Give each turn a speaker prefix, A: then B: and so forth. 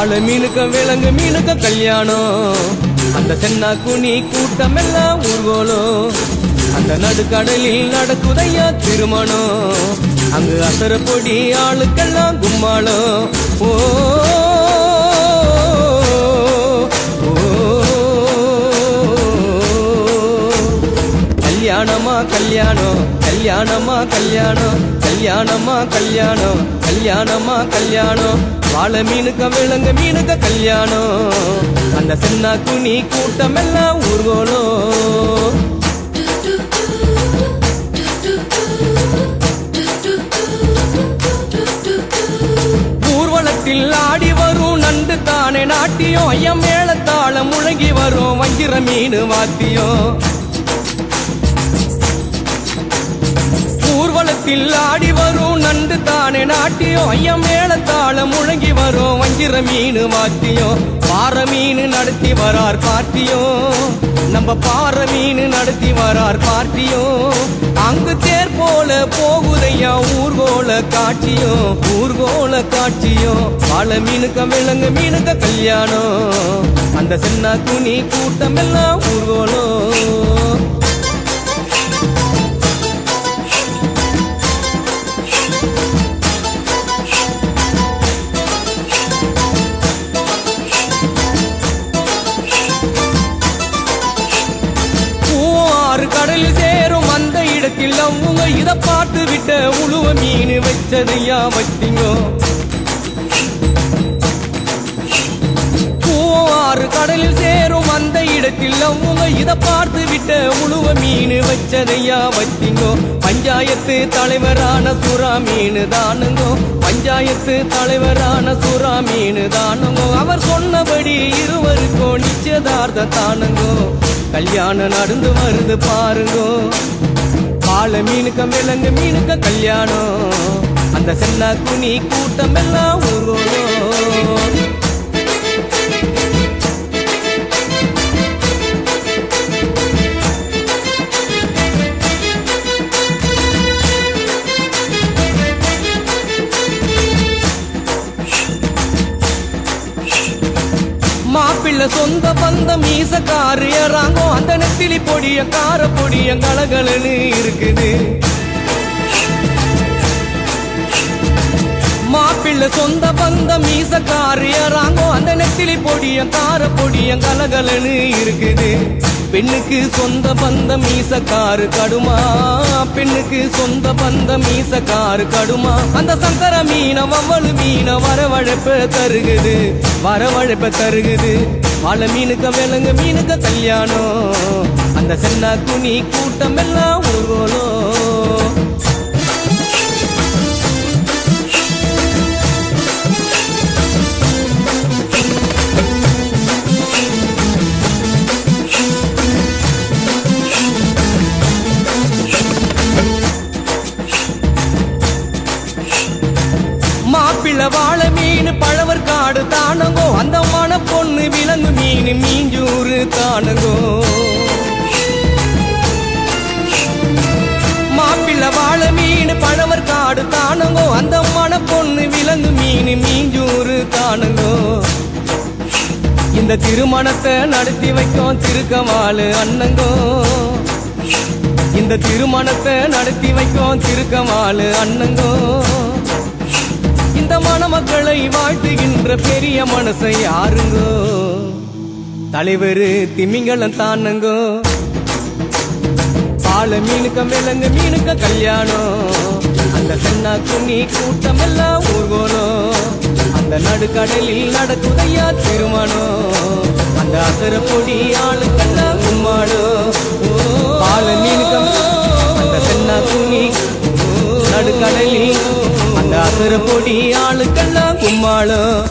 A: வாழை மீனுக்க விலங்கு மீனுக்க கல்யாணம் அந்த சென்னா குனி கூட்டம் எல்லாம் ஊர்வலம் அந்த நடுக்கடலில் நடக்குதையா திருமணம் அங்கு அசர பொடி ஆளுக்கெல்லாம் கும்மாளம் ஓ கல்யாணமா கல்யாணம் கல்யாணமா கல்யாணம் கல்யாணமா கல்யாணம் கல்யாணமா கல்யாணம் வாழை மீனுக்க விலங்கு மீனுக்க கல்யாணம் அந்த சென்னா குனி கூட்டம் எல்லாம் ஊர்வலம் ஊர்வலத்தில் ஆடி வரும் நண்டு தானே நாட்டியம் ஐயம் மேளத்தாளம் முழங்கி வரும் வஞ்சிர மீன் வாத்தியம் ஊர்வலத்தில் ஆடி வரும் நண்டு தானே நாட்டியம் ஐயம் மேளத்தாளம் முழங்கி வரும் வஞ்சிர மீன் வாத்தியம் பாறை மீன் நடத்தி வரார் பார்ட்டியும் நம்ம பாறை மீன் நடத்தி வரார் பார்ட்டியும் அங்கு தேர் போல போகுதையா ஊர்கோல காட்சியும் வாழை மீனுக்க விலங்கு மீனுக்க கல்யாணம் அந்த சென்னா குனி கூட்டம் எல்லாம் ஊர்கோலம் கடலில் சேரும் அந்த இடத்தில் அவங்க இத பார்த்து விட்ட உழுவ மீன் வச்சதையா வச்சிங்கோ பூவாறு கடலில் சேரும் அந்த இடத்தில் அவங்க இத பார்த்து விட்ட உழுவ மீன் வச்சதையா வச்சிங்கோ பஞ்சாயத்து தலைவரான சுறா மீன் தானுங்கோ பஞ்சாயத்து தலைவரான சுறா மீன் தானுங்கோ அவர் சொன்னபடி இருவருக்கும் நிச்சயதார்த்தம் தானுங்கோ கல்யாணம் நடந்து வருது பாருங்கோ வாழை மீனுக்க விலங்கு மீனுக்க கல்யாணம் அந்த சென்னா குனி கூட்டம் எல்லாம் ஊர்வலம் மாப்பிள்ளை சொந்த பந்தம் மீசக்காரு ஏறாங்கோ அந்த நெத்திலி பொடிய கார பொடிய கலகலன்னு இருக்குது மாப்பிள்ளை சொந்த பந்தம் மீசக்காரு ஏறாங்கோ அந்த நெத்திலி பொடிய கார பொடிய கலகலன்னு இருக்குது பெண்ணுக்கு சொந்த பந்தம் மீசக்காரு கடுமா பெண்ணுக்கு சொந்த பந்தம் மீசக்காரு கடுமா அந்த சங்கர மீன வவ்வளு மீன வரவழைப்ப தருகுது வாழை மீனுக்க விலங்கு மீனுக்க கல்யாணம் அந்த சென்னா குனி கூட்டம் எல்லாம் ஊர்வலம் மாப்பிள்ளை வாழை மீன் பழவர் காடு தானங்கோ அந்த மன பொண்ணு விலங்கு மீன் மீஞ்சூறு தானங்கோ மாப்பிள்ளை வாழை மீன் பழவர் காடு தானங்கோ அந்த மன பொண்ணு விலங்கு மீன் மீஞ்சூறு தானங்கோ இந்த திருமணத்தை நடத்தி வைக்கும் திருக்கவாளு அண்ணங்கோ இந்த திருமணத்தை நடத்தி வைக்கும் திருக்கவாளு அண்ணங்கோ இந்த மணமக்களை வாழ்த்துகின்ற பெரிய மனசை யாருங்கோ தலைவரு திமிங்கலம் தானுங்கோ வாழை மீனுக்க விலங்கு மீனுக்க கல்யாணம் அந்த சென்னா குனி கூட்டம் எல்லாம் ஊர்வலம் அந்த நடுக்கடலில் நடக்குதையா திருமணம் அந்த அசர பொடி ஆளுக்கெல்லாம் கும்மாளம் வாழை மீனுக்க அந்த சென்னா குனி நடுக்கடலில் அந்த அசர பொடி ஆளுக்கெல்லாம் கும்மாளம்